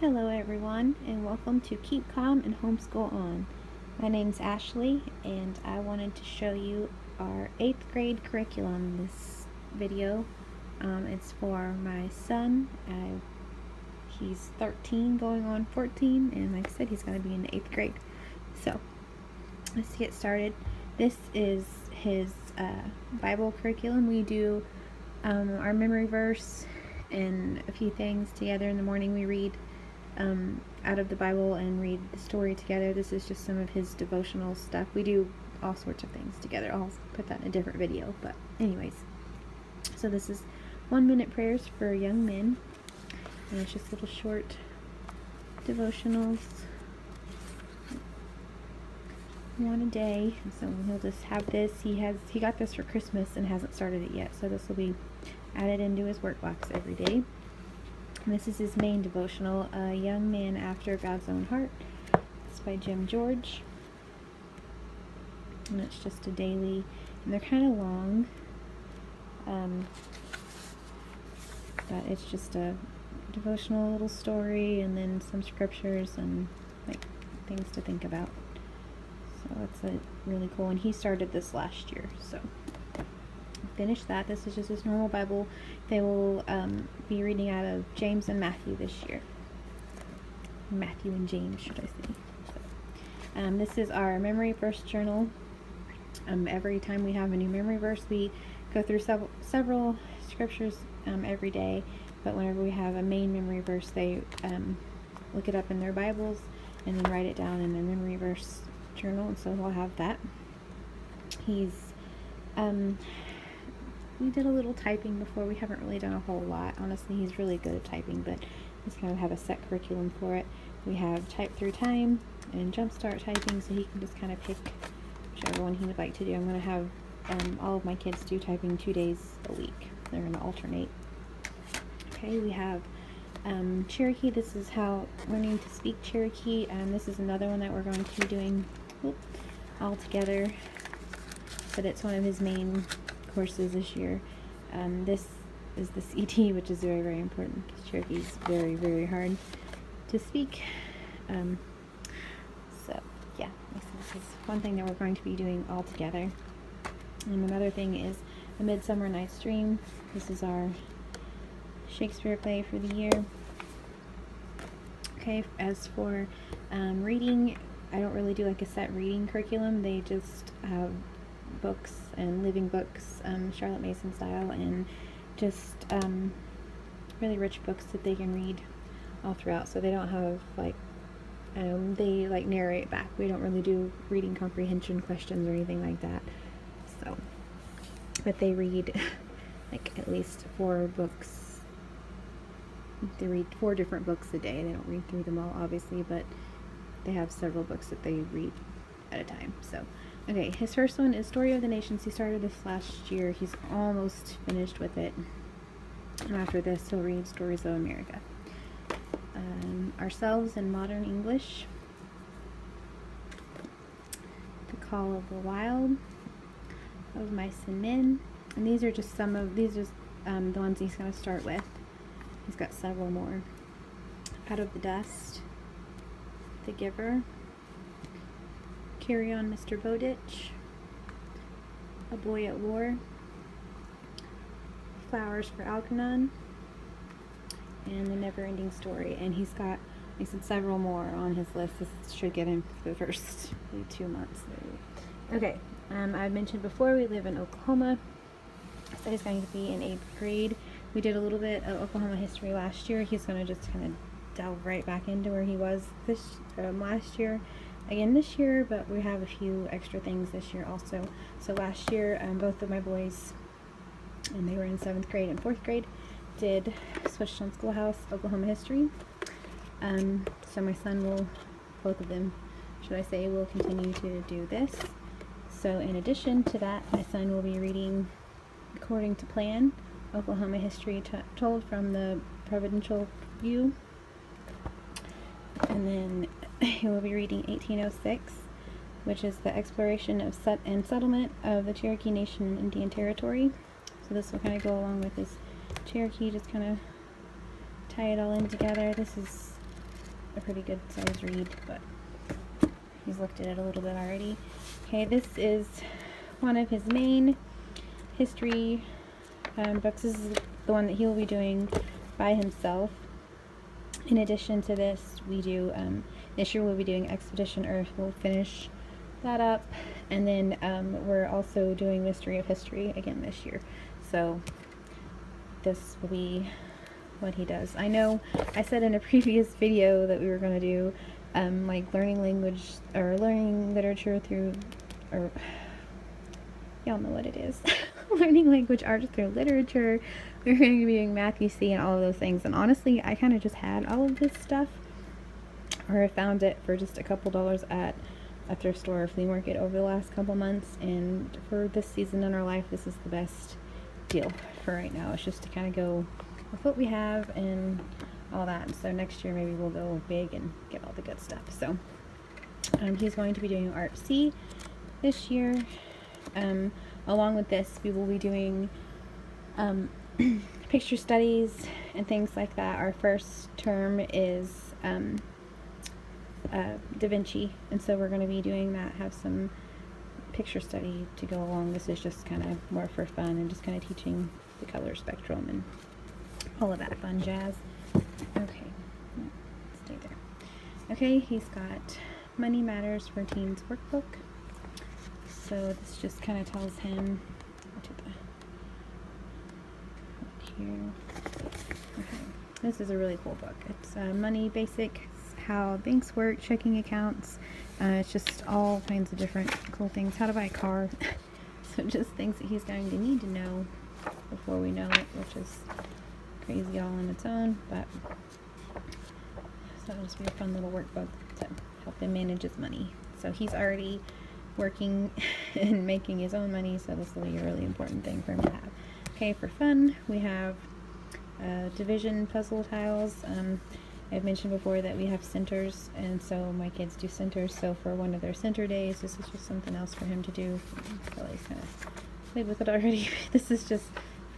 Hello everyone, and welcome to Keep Calm and Homeschool On. My name's Ashley, and I wanted to show you our 8th grade curriculum in this video. It's for my son. He's 13 going on 14, and like I said, he's going to be in the 8th grade. So, let's get started. This is his Bible curriculum. We do our memory verse and a few things together in the morning. We read out of the Bible and read the story together. This is just some of his devotional stuff. We do all sorts of things together. I'll put that in a different video, but anyways. So this is 1-minute prayers for young men, and it's just little short devotionals, one a day. So he'll just have this. He got this for Christmas and hasn't started it yet, so this will be added into his work box every day. And this is his main devotional, A Young Man After God's Own Heart. It's by Jim George. And it's just a daily, and they're kind of long. But it's just a devotional little story and then some scriptures and like things to think about. So it's a really cool one. He started this last year, so finish that. This is just his normal Bible. They will be reading out of James and Matthew this year. Matthew and James, should I say. So, this is our memory verse journal. Every time we have a new memory verse, we go through several scriptures every day, but whenever we have a main memory verse, they look it up in their Bibles and then write it down in their memory verse journal, and so we'll have that. We did a little typing before. We haven't really done a whole lot. Honestly, he's really good at typing, but he's kind of have a set curriculum for it. We have Type Through Time and Jumpstart Typing, so he can just kind of pick whichever one he would like to do. I'm going to have all of my kids do typing 2 days a week. They're going to alternate. Okay, we have Cherokee. This is how learning to speak Cherokee. This is another one that we're going to be doing all together, but it's one of his main courses this year. This is the CT, which is very, very important because Cherokee is very, very hard to speak. So yeah, this is one thing that we're going to be doing all together. And another thing is A Midsummer Night's Dream. This is our Shakespeare play for the year. Okay, as for reading, I don't really do like a set reading curriculum. They just have books and living books, Charlotte Mason style, and just really rich books that they can read all throughout. So they don't have like they like narrate back. We don't really do reading comprehension questions or anything like that. So, but they read like at least 4 books. They read 4 different books a day. They don't read through them all, obviously, but they have several books that they read at a time. So, okay, his first one is Story of the Nations. He started this last year. He's almost finished with it. And after this, he'll read Stories of America. Ourselves in Modern English. The Call of the Wild. Of Mice and Men. And these are just the ones he's going to start with. He's got several more. Out of the Dust. The Giver. Carry On, Mr. Bowditch. A Boy at War. Flowers for Algernon. And The Never-Ending Story. And he's got, he said, several more on his list. This should get him for the first 2 months. Okay, I mentioned before we live in Oklahoma. So he's going to be in 8th grade. We did a little bit of Oklahoma history last year. He's going to just kind of delve right back into where he was last year. Again this year, but we have a few extra things this year also. So last year, both of my boys, and they were in 7th grade and 4th grade, did Switchstone Schoolhouse Oklahoma history. So my son will, both of them, should I say, will continue to do this. So in addition to that, my son will be reading According to Plan, Oklahoma history told from the provincial view. And then he will be reading 1806, which is the exploration of and settlement of the Cherokee Nation in Indian Territory. So this will kind of go along with his Cherokee, just kind of tie it all in together. This is a pretty good size read, but he's looked at it a little bit already. Okay, this is one of his main history books. This is the one that he will be doing by himself. In addition to this, we do, this year we'll be doing Expedition Earth. We'll finish that up, and then we're also doing Mystery of History again this year. So this will be what he does. I know I said in a previous video that we were going to do like learning language or learning literature through, or y'all know what it is. Learning language arts through literature. We're going to be doing math, UC, and all of those things. And honestly, I kind of just had all of this stuff, or I found it for just a couple dollars at a thrift store or flea market over the last couple months. And for this season in our life, this is the best deal for right now. It's just to kind of go with what we have and all that. So next year maybe we'll go big and get all the good stuff. So he's going to be doing Art C this year. Along with this, we will be doing picture studies and things like that. Our first term is Da Vinci, and so we're going to be doing that, have some picture study to go along. This is just kind of more for fun and just kind of teaching the color spectrum and all of that fun jazz. Okay, stay there. Okay, he's got Money Matters for Teens workbook. So this just kind of tells him here. Okay, this is a really cool book. It's money basics, how banks work, checking accounts. It's just all kinds of different cool things. How to buy a car. So just things that he's going to need to know before we know it, which is crazy all on its own. But so it'll just be a fun little workbook to help him manage his money. So he's already working and making his own money, so this will be a really important thing for him to have. Okay, for fun, we have division puzzle tiles. I've mentioned before that we have centers, and so my kids do centers, so for one of their center days, this is just something else for him to do. Well, he's kind of played with it already. This is just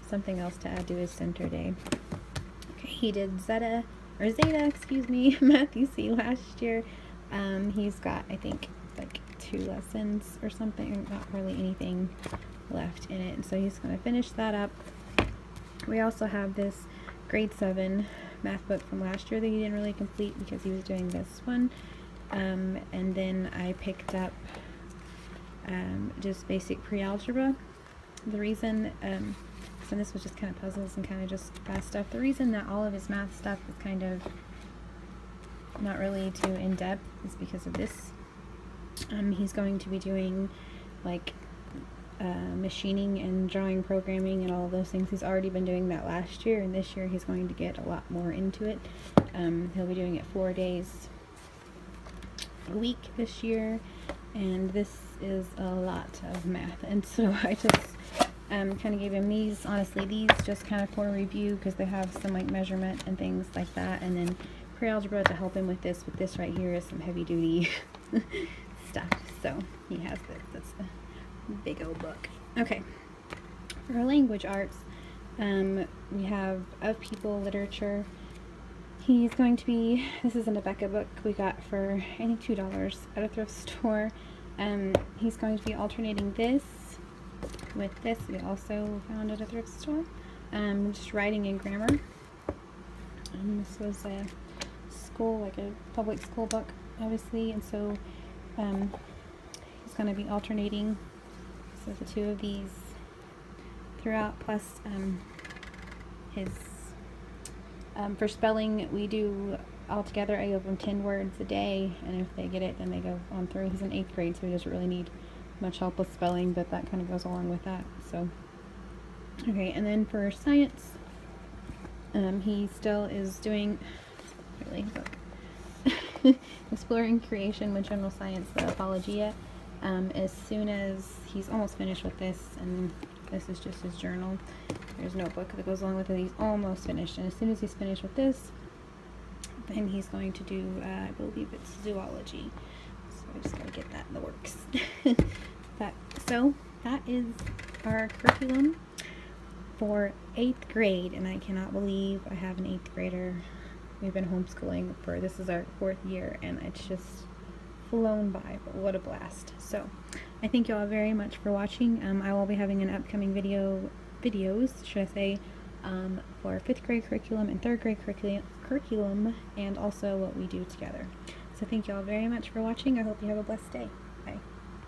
something else to add to his center day. Okay, he did Zeta, excuse me, Matthew C. last year. He's got, I think, like 2 lessons or something, not really anything left in it, and so he's going to finish that up. We also have this grade 7 math book from last year that he didn't really complete because he was doing this one, and then I picked up just basic pre-algebra. The reason, so this was just kind of puzzles and kind of just fast stuff. The reason that all of his math stuff is kind of not really too in-depth is because of this. He's going to be doing like machining and drawing programming and all of those things. He's already been doing that last year, and this year he's going to get a lot more into it. He'll be doing it 4 days a week this year, and this is a lot of math, and so I just kind of gave him these. Honestly, these just kind of for review because they have some like measurement and things like that, and then pre-algebra to help him with this. But this right here is some heavy duty stuff, so he has this. That's a big old book. Okay, for our language arts, we have Of People literature. He's going to be, this is an Abeka book we got for I think $2 at a thrift store. He's going to be alternating this with this we also found at a thrift store. Just writing and grammar. This was a school, like a public school book, obviously, and so he's going to be alternating, so the 2 of these throughout, plus his for spelling we do all together. I give him 10 words a day, and if they get it then they go on through. He's in 8th grade, so he doesn't really need much help with spelling, but that kind of goes along with that. So okay, and then for science, he still is doing really Exploring Creation with General Science, the Apologia. As soon as he's almost finished with this, and this is just his journal, there's a notebook that goes along with it. He's almost finished, and as soon as he's finished with this, then he's going to do, I believe it's zoology. So I just gotta get that in the works. So that is our curriculum for 8th grade, and I cannot believe I have an 8th grader We've been homeschooling this is our 4th year, and it's just flown by, but what a blast. So I thank you all very much for watching. I will be having an upcoming videos, should I say, for 5th grade curriculum and 3rd grade curriculum, and also what we do together. So thank you all very much for watching. I hope you have a blessed day. Bye.